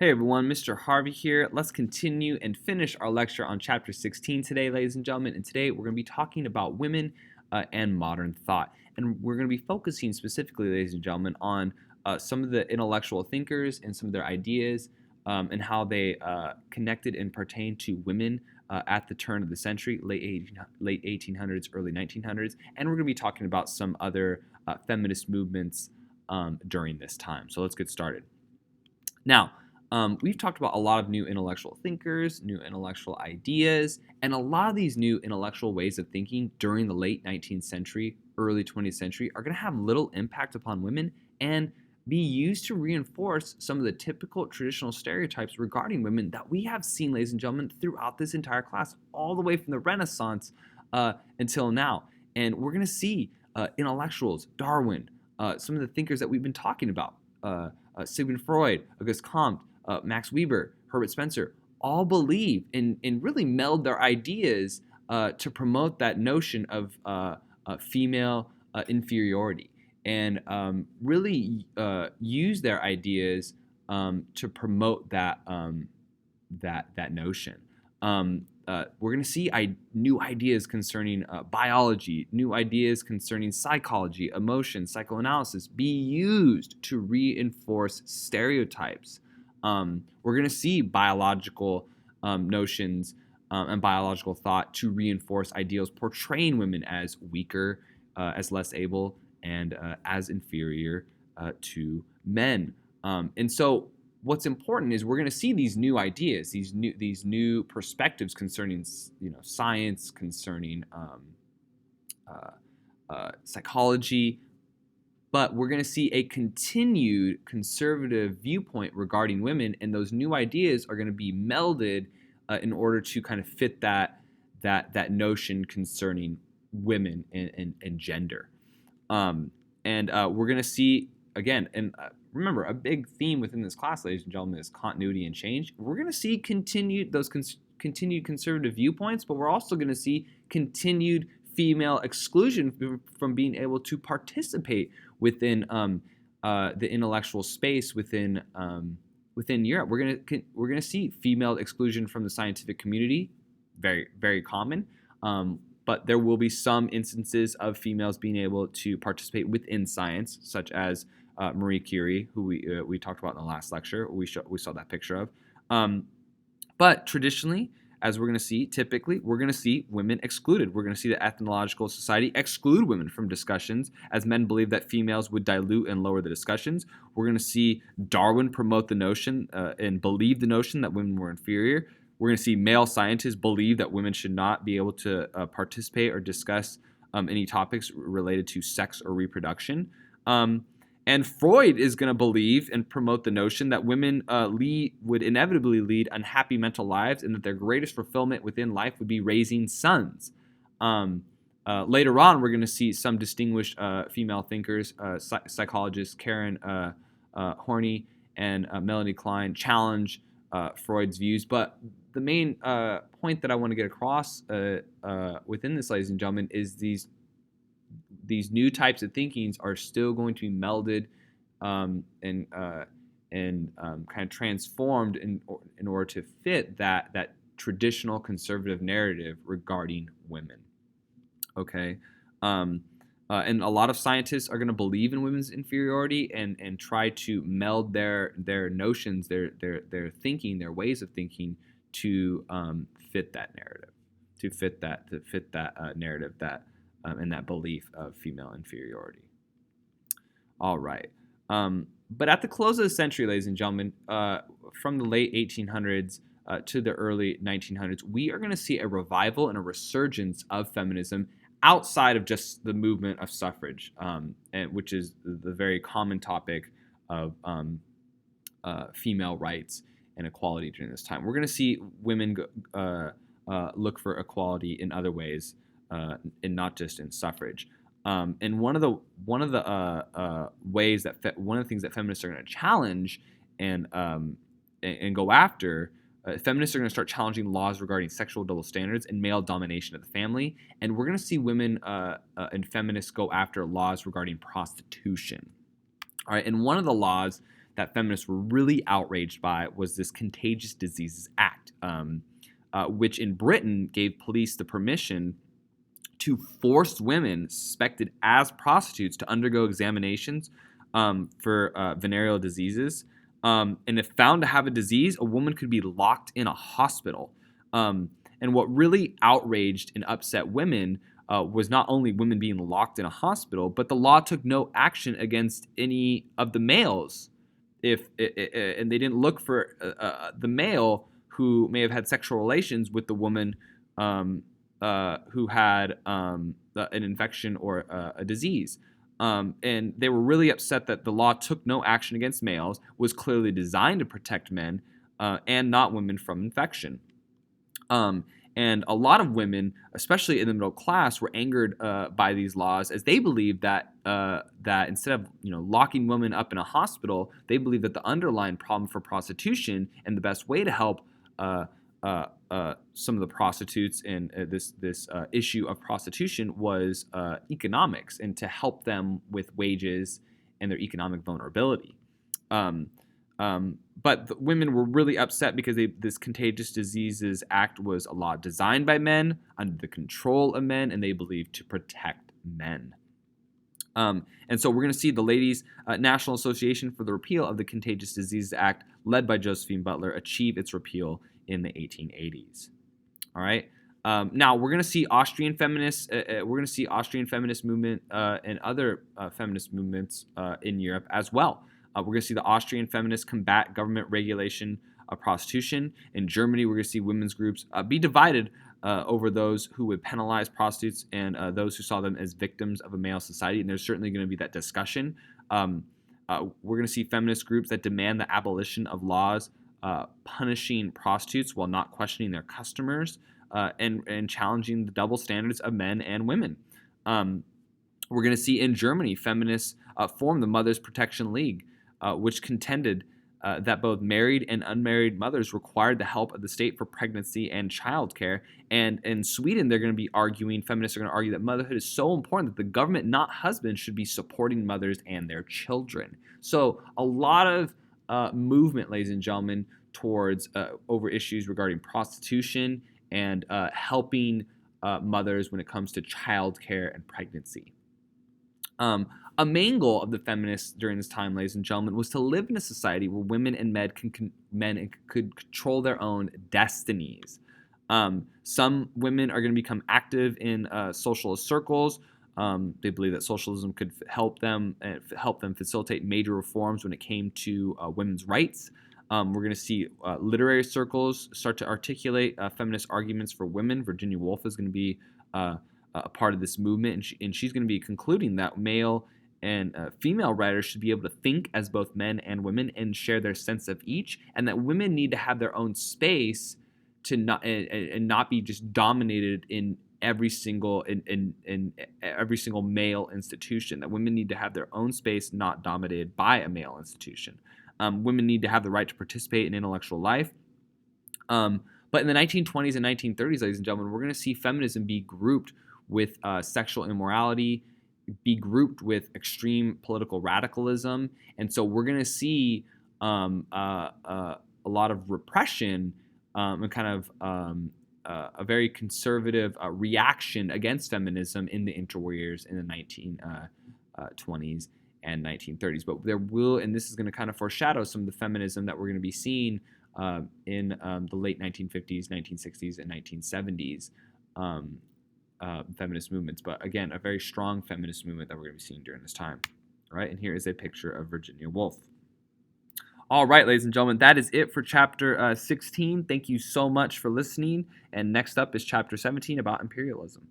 Hey everyone, Mr. Harvey here. Let's continue and finish our lecture on chapter 16 today, ladies and gentlemen. And today we're going to be talking about women and modern thought. And we're going to be focusing specifically, ladies and gentlemen, on some of the intellectual thinkers and some of their ideas and how they connected and pertained to women at the turn of the century, late 1800s, early 1900s. And we're going to be talking about some other feminist movements during this time. So let's get started. Now, we've talked about a lot of new intellectual thinkers, new intellectual ideas, and a lot of these new intellectual ways of thinking during the late 19th century, early 20th century are going to have little impact upon women and be used to reinforce some of the typical traditional stereotypes regarding women that we have seen, ladies and gentlemen, throughout this entire class, all the way from the Renaissance until now. And we're going to see intellectuals, Darwin, some of the thinkers that we've been talking about, Sigmund Freud, Auguste Comte, Max Weber, Herbert Spencer, all believe and really meld their ideas to promote that notion of female inferiority and really use their ideas to promote that notion. We're going to see new ideas concerning biology, new ideas concerning psychology, emotion, psychoanalysis be used to reinforce stereotypes. We're going to see biological notions and biological thought to reinforce ideals portraying women as weaker, as less able, and as inferior to men. And so what's important is we're going to see these new ideas, these new perspectives concerning science, concerning psychology, but we're going to see a continued conservative viewpoint regarding women, and those new ideas are going to be melded in order to kind of fit that notion concerning women and gender. And we're going to see again, and remember, a big theme within this class, ladies and gentlemen, is continuity and change. We're going to see continued conservative viewpoints, but we're also going to see continued female exclusion from being able to participate within the intellectual space within Europe. We're gonna see female exclusion from the scientific community, very very common. But there will be some instances of females being able to participate within science, such as Marie Curie, who we talked about in the last lecture. We saw that picture of. But traditionally, as we're going to see, typically, we're going to see women excluded. We're going to see the Ethnological Society exclude women from discussions, as men believe that females would dilute and lower the discussions. We're going to see Darwin promote the notion and believe the notion that women were inferior. We're going to see male scientists believe that women should not be able to participate or discuss any topics related to sex or reproduction. And Freud is going to believe and promote the notion that women would inevitably lead unhappy mental lives and that their greatest fulfillment within life would be raising sons. Later on, we're going to see some distinguished female thinkers, psychologists Karen Horney and Melanie Klein, challenge Freud's views. But the main point that I want to get across within this, ladies and gentlemen, is these new types of thinkings are still going to be melded and kind of transformed in order to fit that traditional conservative narrative regarding women. Okay, and a lot of scientists are going to believe in women's inferiority and try to meld their notions, their thinking, their ways of thinking to fit that narrative, to fit that narrative that. And that belief of female inferiority. All right. But at the close of the century, ladies and gentlemen, from the late 1800s to the early 1900s, we are going to see a revival and a resurgence of feminism outside of just the movement of suffrage, which is the very common topic of female rights and equality during this time. We're going to see women look for equality in other ways. And not just in suffrage. And one of the things that feminists are going to challenge and go after, feminists are going to start challenging laws regarding sexual double standards and male domination of the family. And we're going to see women and feminists go after laws regarding prostitution. All right, and one of the laws that feminists were really outraged by was this Contagious Diseases Act, which in Britain gave police the permission to force women suspected as prostitutes to undergo examinations for venereal diseases. And if found to have a disease, a woman could be locked in a hospital. And what really outraged and upset women was not only women being locked in a hospital, but the law took no action against any of the males. And they didn't look for the male who may have had sexual relations with the woman who had an infection or a disease. And they were really upset that the law took no action against males, was clearly designed to protect men and not women from infection. And a lot of women, especially in the middle class, were angered by these laws, as they believed that instead of locking women up in a hospital, they believed that the underlying problem for prostitution and the best way to help some of the prostitutes and this issue of prostitution was economics, and to help them with wages and their economic vulnerability. But the women were really upset because this Contagious Diseases Act was a law designed by men, under the control of men, and they believed to protect men. And so we're going to see the Ladies' National Association for the Repeal of the Contagious Diseases Act, led by Josephine Butler, achieve its repeal in the 1880s. All right. Now we're going to see Austrian feminists. We're going to see Austrian feminist movement and other feminist movements in Europe as well. We're going to see the Austrian feminists combat government regulation of prostitution. In Germany, we're going to see women's groups be divided over those who would penalize prostitutes and those who saw them as victims of a male society. And there's certainly going to be that discussion. We're going to see feminist groups that demand the abolition of laws punishing prostitutes while not questioning their customers and challenging the double standards of men and women. We're going to see in Germany feminists form the Mothers Protection League, which contended that both married and unmarried mothers required the help of the state for pregnancy and childcare. And in Sweden, they're going to be arguing, feminists are going to argue that motherhood is so important that the government, not husbands, should be supporting mothers and their children. So a lot of movement, ladies and gentlemen, towards over issues regarding prostitution and helping mothers when it comes to childcare and pregnancy. A main goal of the feminists during this time, ladies and gentlemen, was to live in a society where women and men could control their own destinies. Some women are going to become active in socialist circles. They believe that socialism could help them facilitate major reforms when it came to women's rights. We're going to see literary circles start to articulate feminist arguments for women. Virginia Woolf is going to be a part of this movement, and she's going to be concluding that male and female writers should be able to think as both men and women and share their sense of each, and that women need to have their own space to not be just dominated in every single male institution. That women need to have their own space, not dominated by a male institution. Women need to have the right to participate in intellectual life. But in the 1920s and 1930s, ladies and gentlemen, we're going to see feminism be grouped with sexual immorality, be grouped with extreme political radicalism. And so we're going to see a lot of repression and kind of a very conservative reaction against feminism in the interwar years in the 1920s and 1930s. But there will, and this is going to kind of foreshadow some of the feminism that we're going to be seeing in the late 1950s, 1960s, and 1970s feminist movements. But again, a very strong feminist movement that we're going to be seeing during this time. All right, and here is a picture of Virginia Woolf. All right, ladies and gentlemen, that is it for Chapter 16. Thank you so much for listening. And next up is Chapter 17 about imperialism.